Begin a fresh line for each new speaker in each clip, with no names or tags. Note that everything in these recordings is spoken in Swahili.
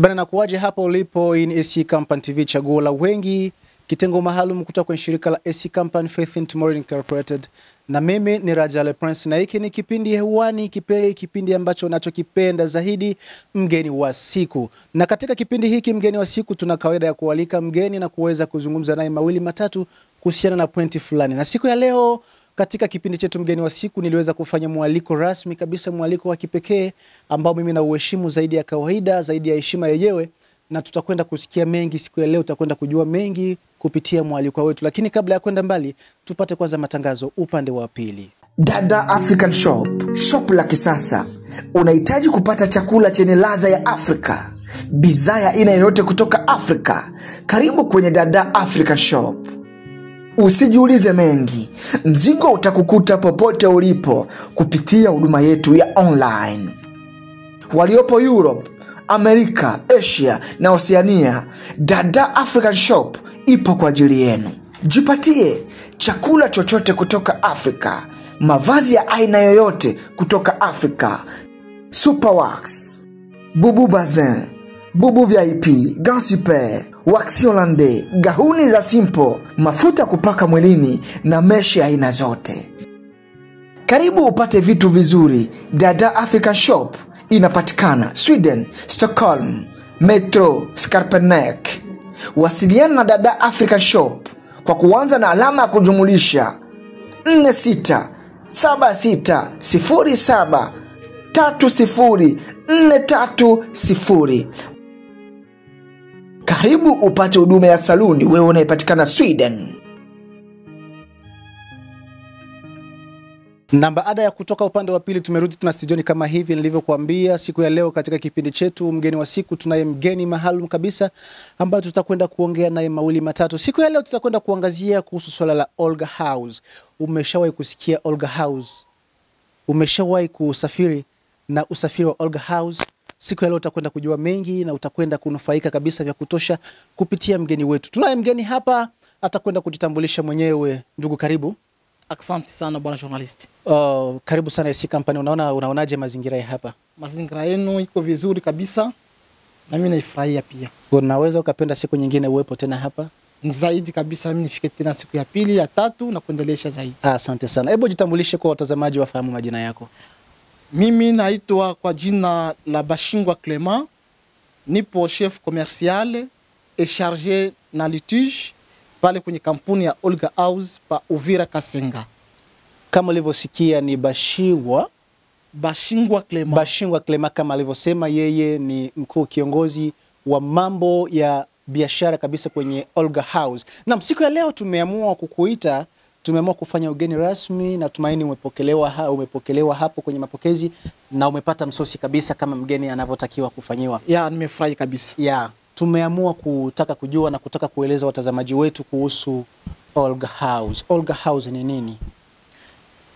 Bana nakuaje hapo ulipo in AC Company TV chaguo la wengi, kitengo maalum kutoka kwenye shirika la AC Company Faith in Tomorrow Incorporated. Na mimi ni Rajale Prince na hiki ni kipindi hewani, kipindi ambacho nachokipenda zaidi, mgeni wa siku. Na katika kipindi hiki mgeni wa siku tuna kawaida ya kualika mgeni na kuweza kuzungumza naye mawili matatu kuhusiana na pointi fulani. Na siku ya leo katika kipindi chetu mgeni wa siku niliweza kufanya mwaliko rasmi kabisa, mwaliko wa kipekee ambao mimi na uheshimu zaidi ya kawaida, zaidi ya heshima yenyewe, na tutakwenda kusikia mengi siku ya leo, tutakwenda kujua mengi kupitia mwaliko wetu. Lakini kabla ya kwenda mbali, tupate kwanza matangazo upande wa pili.
Dada African Shop, shop la kisasa. Unahitaji kupata chakula chenye ladha ya Afrika, bidhaa ya aina yoyote kutoka Afrika? Karibu kwenye Dada African Shop. Usijiulize mengi, mzigo utakukuta popote ulipo kupitia huduma yetu ya online. Waliopo Europe, Amerika, Asia na Oceania, Dada African Shop ipo kwa ajili yenu. Jipatie chakula chochote kutoka Afrika, mavazi ya aina yoyote kutoka Afrika, Superwax, Bubu Bazin, Bubu VIP, Gants Super, Waxi Hollandais, gauni za simple, mafuta kupaka mwilini na meshi aina zote. Karibu upate vitu vizuri. Dada African Shop inapatikana Sweden, Stockholm, Metro, Skarpenek. Wasiliana na Dada African Shop kwa kuanza na alama ya kujumulisha 467607304330. Karibu upate huduma ya saluni wewe unayepatikana Sweden.
Na baada ya kutoka upande wa pili tumerudi tuna studioni kama hivi nilivyokuambia. Siku ya leo katika kipindi chetu mgeni wa siku tunaye mgeni maalum kabisa ambaye tutakwenda kuongea naye mawili matatu. Siku ya leo tutakwenda kuangazia kuhusu swala la Olga House. Umeshawahi kusikia Olga House? Umeshawahi kusafiri na usafiri wa Olga House? Siku ya leo utakwenda kujua mengi na utakwenda kunufaika kabisa vya kutosha kupitia mgeni wetu. Tunaye mgeni hapa, atakwenda kujitambulisha mwenyewe. Ndugu, karibu.
Asante sana bwana journalist.
Karibu sana AC Company. Unaonaje mazingira ya hapa?
Mazingira yenu iko vizuri kabisa. Na mimi naifurahia pia.
Unaweza ukapenda siku nyingine uwepo tena hapa?
Ni zaidi kabisa, mimi nifike tena siku ya pili, ya tatu na kuendelesha zaidi.
Asante sana. Hebu jitambulishe kwa watazamaji wafahamu majina yako.
Mimi naitwa kwa jina la Bashingwa Clement. Nipo chef commercial et chargé na litige pale kwenye kampuni ya Olga House pa Uvira Kasenga.
Kama ulivyosikia ni Bashingwa
Clement.
Bashingwa Clement, kama alivyosema yeye ni mkuu kiongozi wa mambo ya biashara kabisa kwenye Olga House. Na siku ya leo tumeamua kukuita, tumeamua kufanya ugeni rasmi na tumaini umepokelewa hapo kwenye mapokezi na umepata msosi kabisa kama mgeni anavyotakiwa kufanyiwa.
Ya, nimefurahi kabisa.
Ya, tumeamua kutaka kujua na kutaka kueleza watazamaji wetu kuhusu Olga House. Olga House ni nini?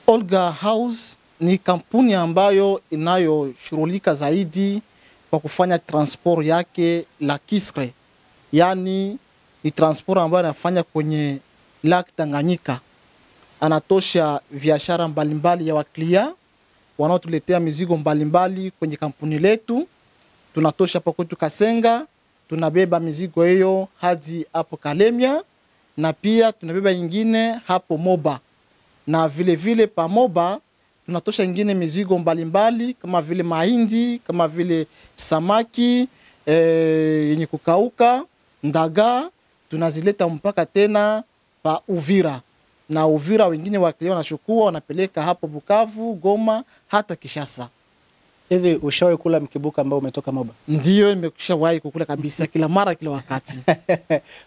Olga House ni kampuni ambayo inayoshughulika zaidi kwa kufanya transport yake la kisre. Yani ni transport ambayo anafanya kwenye Lake Tanganyika. Anatosha biashara mbalimbali ya waklia wanaotuletea mizigo mbalimbali kwenye kampuni letu. Tunatosha hapa kwetu Kasenga, tunabeba mizigo hiyo hadi hapo Kalemia, na pia tunabeba nyingine hapo Moba. Na vile vile pa Moba tunatosha nyingine mizigo mbalimbali kama vile mahindi, kama vile samaki yenye kukauka, ndaga, tunazileta mpaka tena pa Uvira. Na Uvira wengine wakilio wanachukua wanapeleka hapo Bukavu, Goma, hata Kishasa.
Hivi ushawahi kula mkibuka ambao umetoka Moba?
Ndiyo, nimeshawahi kukula kabisa kila mara kila wakati.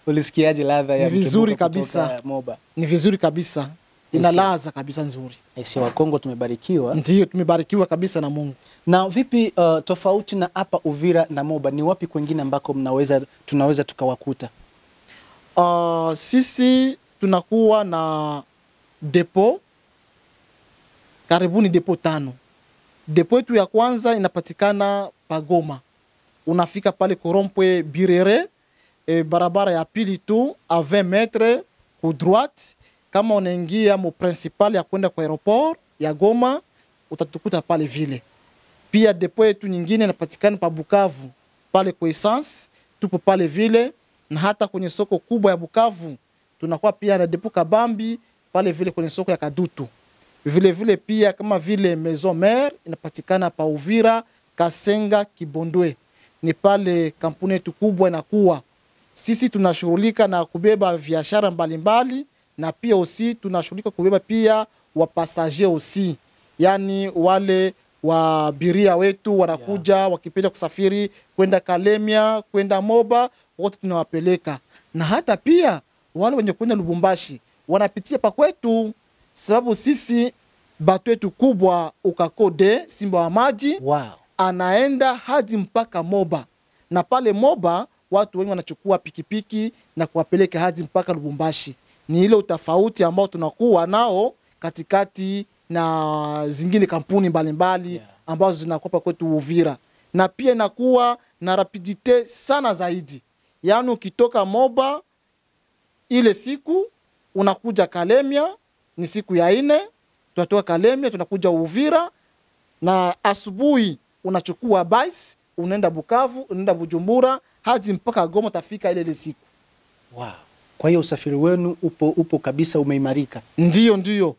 Ulisikiaje ladha ya
vizuri kabisa
Moba? Ni
vizuri kabisa. Ina ladha kabisa nzuri.
Sisi wa Kongo tumebarikiwa.
Ndiyo, tumebarikiwa kabisa na Mungu.
Na vipi tofauti na hapa Uvira na Moba, ni wapi kwingine ambako tunaweza tukawakuta?
Sisi tunakuwa na depo karibuni depo 5. Depo yetu ya kwanza inapatikana Pagoma. Unafika pale Korompwe Birere, barabara ya pili tu a 20 metres ku droite. Kama unaingia mo principal ya kwenda kwa aeroport ya Goma, utatukuta pale vile. Pia depo yetu nyingine inapatikana pa Bukavu pale kwa essence, tupo pale vile, na hata kwenye soko kubwa ya Bukavu tunakuwa pia na depo Kabambi pale vile kwenye soko ya Kadutu. Vile vile pia kama vile Maison Mère inapatikana pa Uvira, Kasenga, Kibondwe. Ni pale kampuni yetu kubwa inakuwa. Sisi tunashughulika na kubeba biashara mbalimbali, na pia aussi tunashughulika kubeba pia wapasager aussi. Yani wale wabiria wetu wanakuja wakipenda kusafiri kwenda Kalemia, kwenda Moba, wote tunawapeleka. Na hata pia wale wenye kwenda Lubumbashi wanapitia pa kwetu, sababu sisi bato yetu kubwa Ukakode Simba wa Maji anaenda hadi mpaka Moba, na pale Moba watu wengi wanachukua pikipiki na kuwapeleka hadi mpaka Lubumbashi. Ni ile utafauti ambao tunakuwa nao katikati na zingine kampuni mbalimbali ambazo zinakuwa kwetu Uvira, na pia inakuwa na rapidite sana zaidi. Yani ukitoka Moba ile siku unakuja Kalemia, ni siku ya 4, tunatoka Kalemia tunakuja Uvira, na asubuhi unachukua bus unaenda Bukavu, unaenda Bujumbura hadi mpaka Goma, tafika ile siku.
Kwa hiyo usafiri wenu upo kabisa, umeimarika.
Ndio.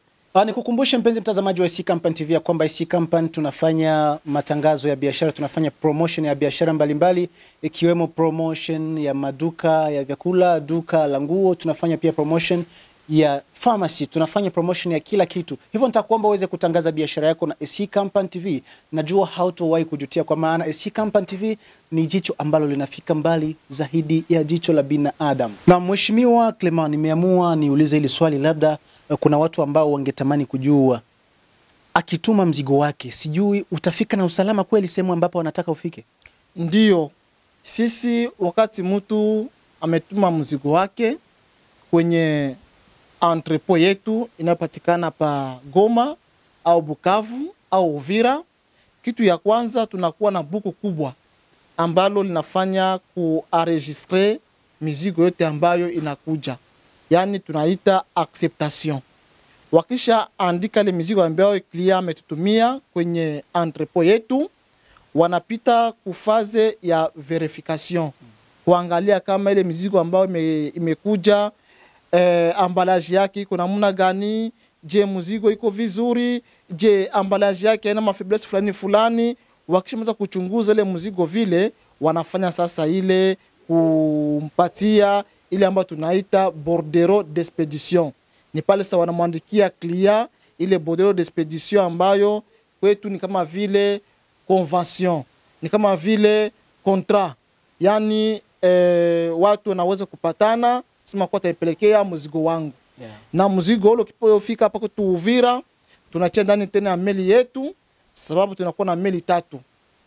Nikukumbushe mpenzi mtazamaji wa SC Company TV kwamba SC Company tunafanya matangazo ya biashara, tunafanya promotion ya biashara mbalimbali, ikiwemo promotion ya maduka ya vyakula, duka la nguo, tunafanya pia promotion ya pharmacy, tunafanya promotion ya kila kitu. Hivyo nitakuomba uweze kutangaza biashara yako na SC Company TV. Najua hautowahi kujutia, kwa maana SC Company TV ni jicho ambalo linafika mbali zaidi ya jicho la binadamu. Na Mheshimiwa Clement, nimeamua niulize hili swali, labda kuna watu ambao wangetamani kujua, akituma mzigo wake, sijui utafika na usalama kweli sehemu ambapo wanataka ufike?
Ndio. Sisi wakati mtu ametuma mzigo wake kwenye entrepot yetu inayopatikana pa Goma au Bukavu au Uvira, kitu ya kwanza tunakuwa na buku kubwa ambalo linafanya kuenregistrer mizigo yote ambayo inakuja. Yani tunaita acceptation. Wakisha andika ile mizigo ambayo client ametutumia kwenye entrepot yetu, wanapita kufaze ya verification, kuangalia kama ile mizigo ambayo imekuja ambalaji yake iko namna gani, je mzigo iko vizuri, je ambalaji yake haina mafaiblesse fulani. Wakishamaliza kuchunguza ile mzigo vile, wanafanya sasa ile kumpatia ile ambayo tunaita bordereau d'expédition. Ni pale sasa wanamwandikia client ile bordereau d'expédition ambayo kwetu ni kama vile convention, ni kama vile contrat. Yani watu wanaweza kupatana, sema kwa taipelekea mzigo wangu. Na mzigo ule ukifika hapa kwetu Uvira, tunachia ndani tena ya meli yetu, sababu tunakuwa na meli 3.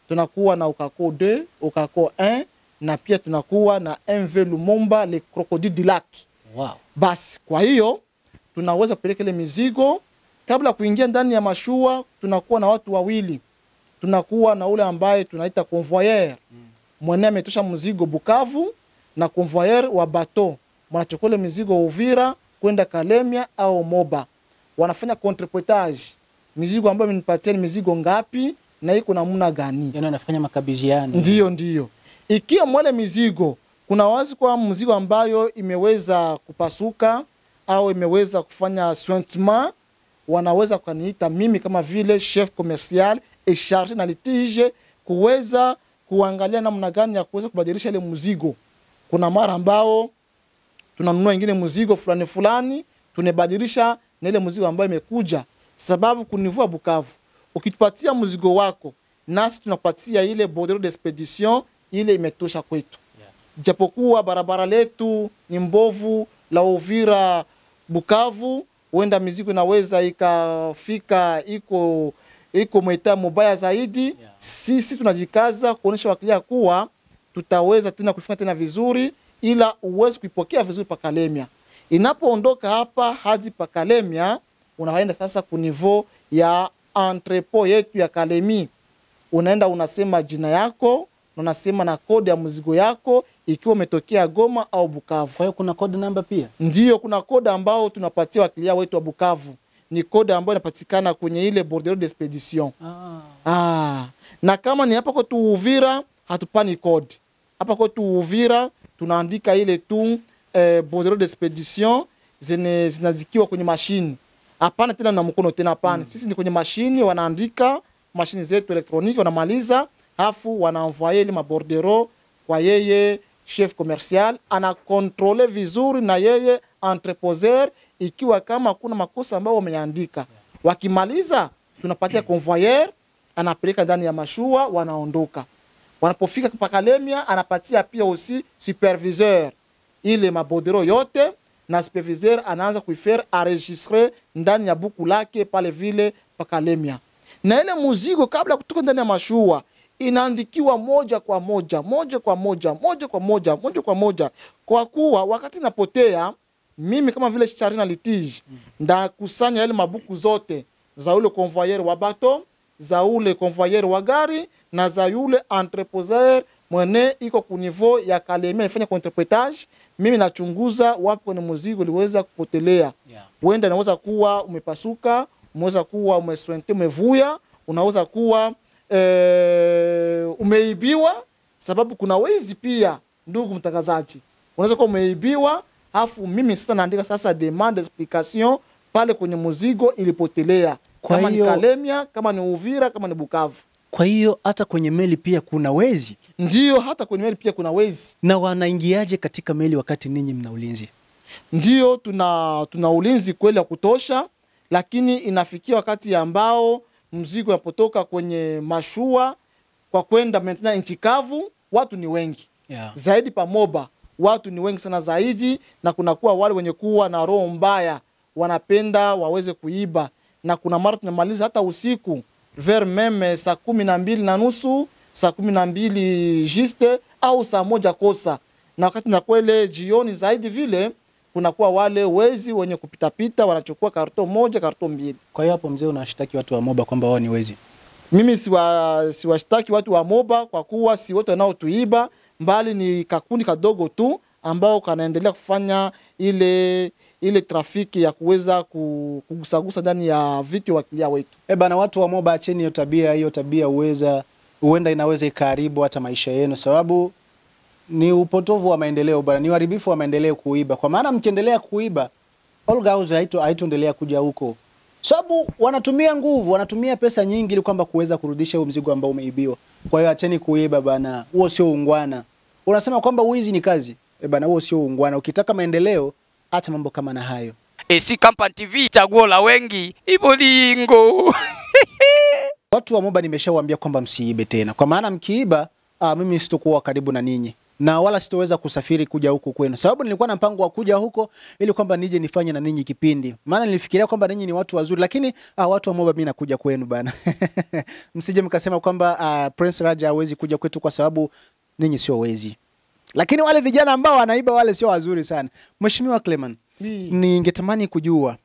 Tunakuwa na Ukako 2, Ukako 1, na pia tunakuwa na MV Lumumba le Crocodile du Lac. Basi kwa hiyo tunaweza kupeleka ile mizigo. Kabla kuingia ndani ya mashua, tunakuwa na watu wawili. Tunakuwa na ule ambaye tunaita convoyeur, mwenye ametosha mzigo Bukavu, na convoyeur wa bateau wanachukua ile mizigo Uvira kwenda Kalemia au Moba. Wanafanya contrepotage, mizigo ambayo mnipatia ni mizigo ngapi na iko namna gani.
Yani wanafanya makabidhiano.
Ndio. Ikiwa mwale mizigo kuna wazi kwa mzigo ambayo imeweza kupasuka au imeweza kufanya sointement, wanaweza kuniita mimi kama vile chef commercial et chargé na litige kuweza kuangalia namna gani ya kuweza kubadilisha ile mzigo. Kuna mara ambao tunanunua ingine mzigo fulani tunabadilisha na ile mzigo ambayo imekuja, sababu kunivua Bukavu ukitupatia mzigo wako, nasi tunapatia ile bordereau d'expédition ile imetosha kwetu. Japokuwa barabara letu ni mbovu la Uvira Bukavu, huenda mizigo inaweza ikafika iko mweta mubaya zaidi. Sisi tunajikaza kuonesha wakilia kuwa tutaweza tena kufanya tena vizuri, ila uweze kuipokea vizuri pa Kalemia. Inapoondoka hapa hadi pa Kalemia, unaenda sasa ku niveau ya entrepot yetu ya Kalemi. Unaenda unasema jina yako, unasema na kodi ya mzigo yako ikiwa umetokea Goma au Bukavu.
Kwa hiyo kuna code number pia?
Ndio, kuna kodi ambao tunapatia wakilia wetu wa Bukavu. Ni kodi ambayo inapatikana kwenye ile bordereau d'expédition. Na kama ni hapa kwa Uvira, hatupani code. Hapa kwetu Uvira tunaandika ile tu bordereau d'expedition zinazikiwa kwenye mashini. Hapana tena na mkono tena, hapana. Sisi ni kwenye mashini, wanaandika mashini zetu elektroniki, wanamaliza afu wanaenvoyer ile mabordereau kwa yeye chef commercial, ana contrôler vizuri na yeye entreposeur, ikiwa kama kuna makosa ambayo wameandika. Wakimaliza tunapatia convoyeur, anapeleka ndani ya mashua, wanaondoka. Wanapofika pa Kalemia anapatia pia aussi superviseur ile mabordereau yote, na superviseur anaanza kuifaire enregistrer ndani ya buku lake pale vile pa Kalemia. Na ile muzigo kabla kutoka ndani ya mashua inaandikiwa moja kwa moja, kwa kuwa wakati napotea mimi kama vile charge na litige ndakusanya ile mabuku zote za ule convoyeur wa bato, za ule convoyeur wa gari na za yule entreposeur mwene iko ku niveau ya Kalemia ifanya interpretage. Mimi nachunguza wapi kwenye muzigo liweza kupotelea. Wenda inaweza kuwa umepasuka, unaweza kuwa umeswente, umevuya, unaweza kuwa umeibiwa, sababu kuna wezi pia, ndugu mtangazaji. Unaweza kuwa umeibiwa, afu mimi sasa naandika sasa demande explication pale kwenye muzigo ilipotelea. Kama ni Kalemia, kama ni Uvira, kama ni Bukavu.
Kwa hiyo hata kwenye meli pia kuna wezi?
Ndiyo, hata kwenye meli pia kuna wezi.
Na wanaingiaje katika meli wakati ninyi mna ulinzi?
Ndiyo, tuna ulinzi kweli ya kutosha, lakini inafikia wakati ambao mzigo unapotoka kwenye mashua kwa kwenda maintenant nchi kavu, watu ni wengi. Zaidi pa Moba, watu ni wengi sana zaidi, na kunakuwa wale wenye kuwa na roho mbaya, wanapenda waweze kuiba. Na kuna mara tunamaliza hata usiku vers meme saa 12:30, saa 12 juste au saa 1 kosa. Na wakati na kwele jioni zaidi vile kunakuwa wale wezi wenye kupita wanachukua karton moja, karton mbili.
Kwa hiyo hapo mzee unashtaki watu wa Moba kwamba wao ni wezi?
Mimi siwashtaki watu wa Moba kwa kuwa si wote wanaotuiba, mbali ni kakundi kadogo tu ambao kanaendelea kufanya ile trafiki ya kuweza kugusagusa ndani ya vitu wa kilia wetu.
Bana, watu wa Moba acheni hiyo tabia huenda inaweza ikaharibu hata maisha yenu, sababu ni upotovu wa maendeleo bana, ni uharibifu wa maendeleo kuiba. Kwa maana mkiendelea kuiba, Olga House haitoendelea kuja huko. Sababu wanatumia nguvu, wanatumia pesa nyingi ili kwamba kuweza kurudisha huo mzigo ambao umeibiwa. Kwa hiyo acheni kuiba bana, huo sio ungwana. Unasema kwamba uizi ni kazi? Bana, huo sio ungwana. Ukitaka maendeleo, acha mambo kama na hayo.
AC Company TV, chaguo la wengi, ipo lingo.
Watu wa Moba nimeshawaambia kwamba msiibe tena. Kwa maana mkiiba, mimi sitokuwa karibu na ninyi. Na wala sitoweza kusafiri kuja huko kwenu. Sababu nilikuwa na mpango wa kuja huko ili kwamba nije nifanye na ninyi kipindi. Maana nilifikiria kwamba ninyi ni watu wazuri, lakini watu wa Moba mimi nakuja kwenu bana. Msije mkasema kwamba Prince Raja hawezi kuja kwetu kwa sababu ninyi sio wezi. Lakini wale vijana ambao wanaiba wale sio wazuri sana. Mheshimiwa Clement, ningetamani kujua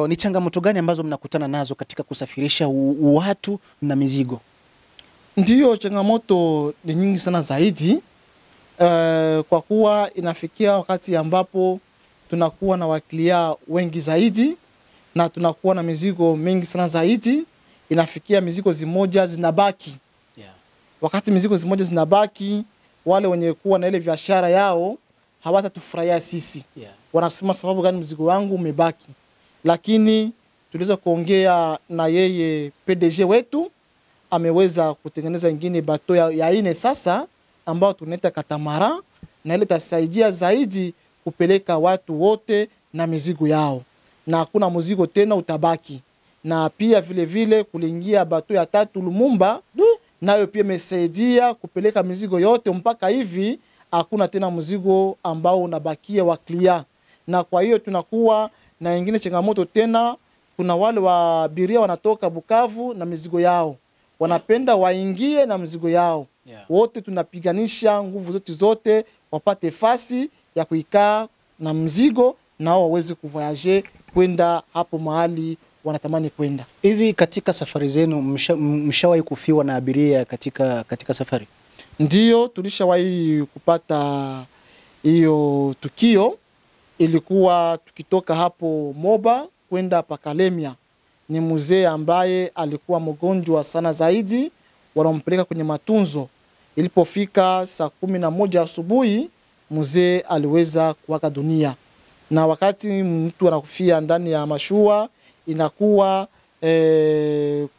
ni changamoto gani ambazo mnakutana nazo katika kusafirisha watu na mizigo?
Ndiyo, changamoto ni nyingi sana zaidi. Kwa kuwa inafikia wakati ambapo tunakuwa na wakilia wengi zaidi na tunakuwa na mizigo mingi sana zaidi, inafikia mizigo zimoja zinabaki. Wakati mizigo zimoja zinabaki, wale wenye kuwa na ile biashara yao hawatatufurahia sisi. Wanasema sababu gani mzigo wangu umebaki? Lakini tuliweza kuongea na yeye PDG wetu, ameweza kutengeneza ingine bato ya ine sasa ambao tunaita katamara, na ile tasaidia zaidi kupeleka watu wote na mizigo yao, na hakuna mzigo tena utabaki. Na pia vile vile kulingia bato ya 3 Lumumba, nayo pia imesaidia kupeleka mizigo yote mpaka hivi hakuna tena mzigo ambao unabakia wa klia. Na kwa hiyo tunakuwa na ingine changamoto tena, kuna wale wa abiria wanatoka Bukavu na mizigo yao, wanapenda waingie na mzigo yao. Wote tunapiganisha nguvu zote wapate fasi ya kuikaa na mzigo na waweze kuvoyager kwenda hapo mahali wanatamani kwenda.
Hivi katika safari zenu mshawahi kufiwa na abiria katika safari?
Ndiyo, tulishawahi kupata hiyo tukio. Ilikuwa tukitoka hapo Moba kwenda pa Kalemia. Ni mzee ambaye alikuwa mgonjwa sana zaidi, wanampeleka kwenye matunzo. Ilipofika saa 11 asubuhi mzee aliweza kuaga dunia. Na wakati mtu anakufia ndani ya mashua inakuwa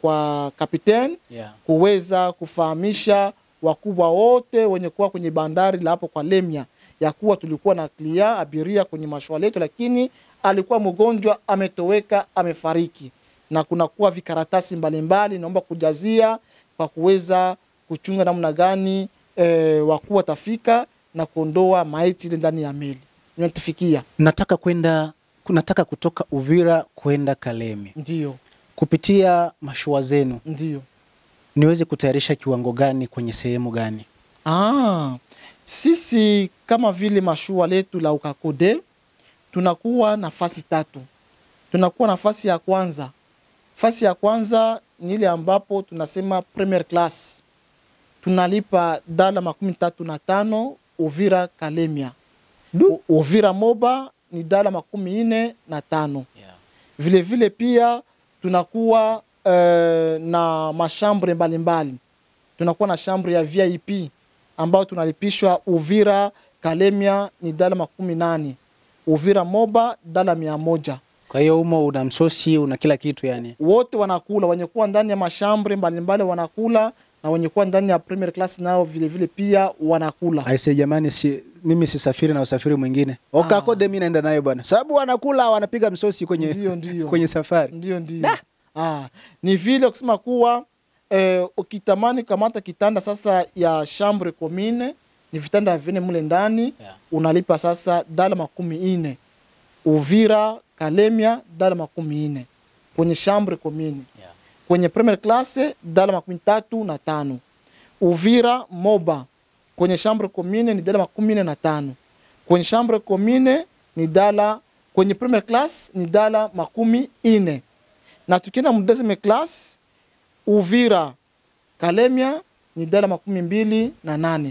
kwa kapiteni kuweza kufahamisha wakubwa wote wenye kuwa kwenye bandari la hapo kwa Lemia ya kuwa tulikuwa na klia abiria kwenye mashua letu, lakini alikuwa mgonjwa, ametoweka, amefariki. Na kuna kuwa vikaratasi mbalimbali naomba kujazia kwa kuweza kuchunga namna gani wakuu watafika na kuondoa maiti ile ndani ya meli. Ninatufikia.
Nataka kutoka Uvira kwenda Kalemi.
Ndio.
Kupitia mashua zenu.
Ndio.
Niweze kutayarisha kiwango gani kwenye sehemu gani?
Sisi kama vile mashua letu la Ukakode tunakuwa nafasi 3. Tunakuwa nafasi ya kwanza. Nafasi ya kwanza ni ile ambapo tunasema premier class. Tunalipa $35 Uvira Kalemia. Uvira Moba ni $45. Vile vile pia tunakuwa na mashambre mbalimbali. Tunakuwa na shambre ya VIP ambao tunalipishwa Uvira Kalemia ni $80. Uvira Moba $100.
Kwa hiyo umo una msosi, una kila kitu yani.
Wote wanakula, wenye kuwa ndani ya mashambre mbalimbali wanakula na wenye kuwa ndani ya premier class nao vile vile pia wanakula.
Aise jamani, mimi sisafiri na usafiri mwingine. Ukakode mimi naenda nayo bwana. Sababu wanakula, wanapiga msosi kwenye kwenye safari.
Ndio. Ni vile kusema kuwa ukitamani kamata kitanda sasa ya chambre commune ni vitanda vine mule ndani, unalipa sasa $40. Uvira Kalemia $40 kwenye chambre commune. Kwenye premier class $35. Uvira Moba kwenye chambre commune ni $15. Kwenye chambre commune ni kwenye premier class ni $40. Na tukienda mu deuxième class Uvira Kalemia ni $28.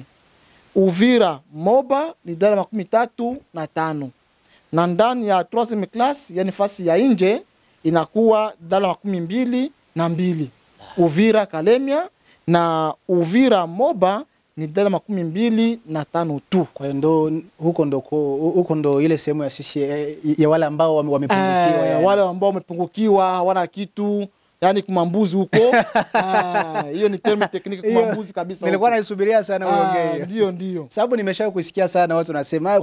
Uvira Moba ni $35. Na ndani ya troisième class yani fasi ya nje inakuwa $22. Uvira Kalemia na Uvira Moba ni $25 tu.
Kwa hiyo huko ndo ile sehemu ya sisi ya wale ambao wamepungukiwa yani.
Wale ambao wamepungukiwa hawana kitu yani kumambuzi huko. Hiyo ni term technique kumambuzi kabisa.
Nilikuwa naisubiria sana uongee.
Ndio.
Sababu nimesha kusikia sana watu nasema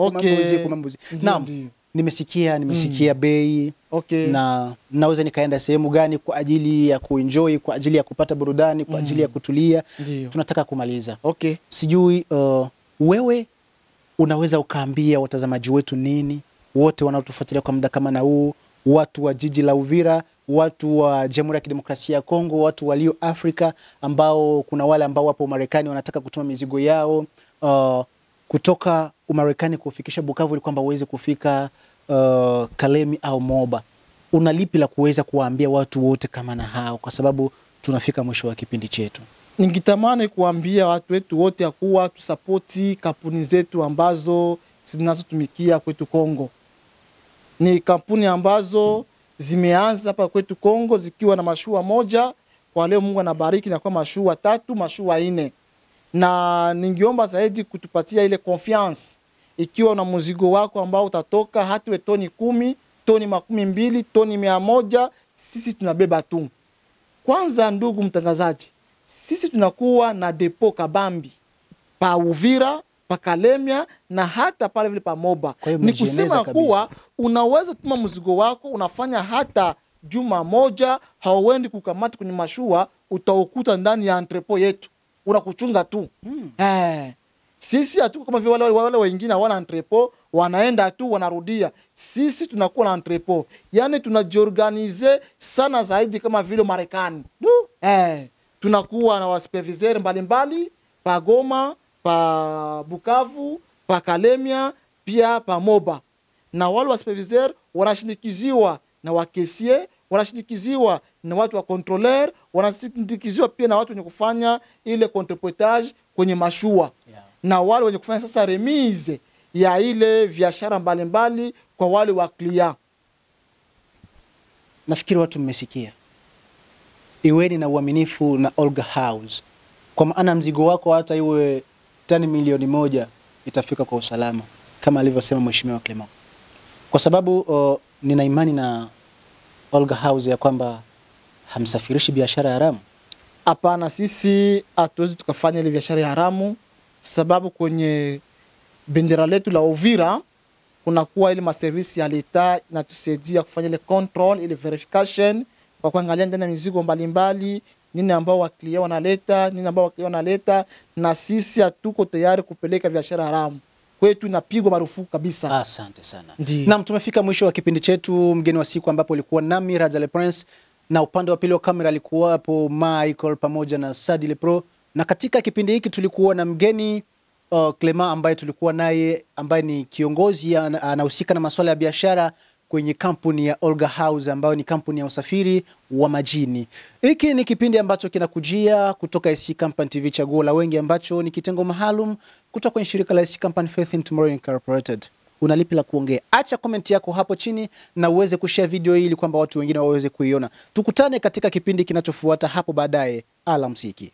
kumambuzi. Naam. Nimesikia bei. Na naweza nikaenda sehemu gani kwa ajili ya kuenjoy, kwa ajili ya kupata burudani, kwa ajili ya kutulia. Tunataka kumaliza. Sijui wewe unaweza ukaambia watazamaji wetu nini? Wote wanaotufuatilia kwa muda kama na huu, watu wa jiji la Uvira, watu wa Jamhuri ya Kidemokrasia ya Kongo, watu walio Afrika, ambao kuna wale ambao wapo Marekani wanataka kutuma mizigo yao kutoka Umarekani kufikisha Bukavu ili kwamba uweze kufika Kalemi au Moba. Unalipi la kuweza kuwaambia watu wote kama na hao, kwa sababu tunafika mwisho wa kipindi chetu?
Ningitamani kuambia watu wetu wote ya kuwa tusapoti kampuni zetu ambazo zinazotumikia kwetu Kongo. Ni kampuni ambazo zimeanza hapa kwetu Kongo zikiwa na mashua moja, kwa leo Mungu anabariki na kwa mashua 3, mashua 4. Na ningiomba zaidi kutupatia ile confiance. Ikiwa na mzigo wako ambao utatoka hata toni 10, toni 20, toni 100, sisi tunabeba tu. Kwanza ndugu mtangazaji, sisi tunakuwa na depo kabambi pa Uvira, pa Kalemia na hata pale vile pa Moba. Ni kusema kuwa unaweza tuma mzigo wako, unafanya hata juma moja, hauendi kukamata kwenye mashua, utaukuta ndani ya entrepot yetu. Unakuchunga tu. Sisi hatuko kama vile wale wengine wana entrepot, wanaenda tu wanarudia. Sisi tunakuwa na entrepot. Yani tunajiorganize sana zaidi kama vile Marekani. Tunakuwa na wasuperviseur mbalimbali pa Goma, pa Bukavu, pa Kalemia, pia pa Moba. Na wale wasuperviseur wanashindikiziwa na wakesier, wanashindikiziwa na watu wa contrôleur, wanashindikiziwa pia na watu wenye kufanya ile contrepotage kwenye mashua. Na wale wenye kufanya sasa remise ya ile biashara mbalimbali kwa wale wa client.
Nafikiri watu mmesikia. Iweni na uaminifu na Olga House. Kwa maana mzigo wako hata iwe tani milioni 1 itafika kwa usalama kama alivyosema Mheshimiwa Clement. Kwa sababu nina imani na Olga House ya kwamba hamsafirishi biashara haramu.
Hapana, sisi hatuwezi tukafanya ile biashara haramu, sababu kwenye bendera letu la Uvira kunakuwa ile maservisi ya leta inatusaidia kufanya ile control, ile verification, kwa kuangalia ndani ya mizigo mbalimbali nini ambao waklia wanaleta, nini ambao waklia wanaleta, na sisi hatuko tayari kupeleka biashara haramu. Kwetu inapigwa marufuku kabisa.
Asante sana. Naam, tumefika mwisho wa kipindi chetu mgeni wa siku, ambapo alikuwa nami Raja Le Prince, na upande wa pili wa kamera alikuwa hapo Michael pamoja na Sadi Le Pro, na katika kipindi hiki tulikuwa na mgeni Clement ambaye tulikuwa naye, ambaye ni kiongozi anahusika na masuala ya biashara kwenye kampuni ya Olga House, ambayo ni kampuni ya usafiri wa majini. Hiki ni kipindi ambacho kinakujia kutoka SC Company TV Chaguo la Wengi, ambacho ni kitengo maalum kutoka kwenye shirika la SC Company Faith in Tomorrow Incorporated. Unalipi la kuongea? Acha comment yako hapo chini na uweze kushare video hii ili kwamba watu wengine waweze kuiona. Tukutane katika kipindi kinachofuata hapo baadaye. Alamsiki.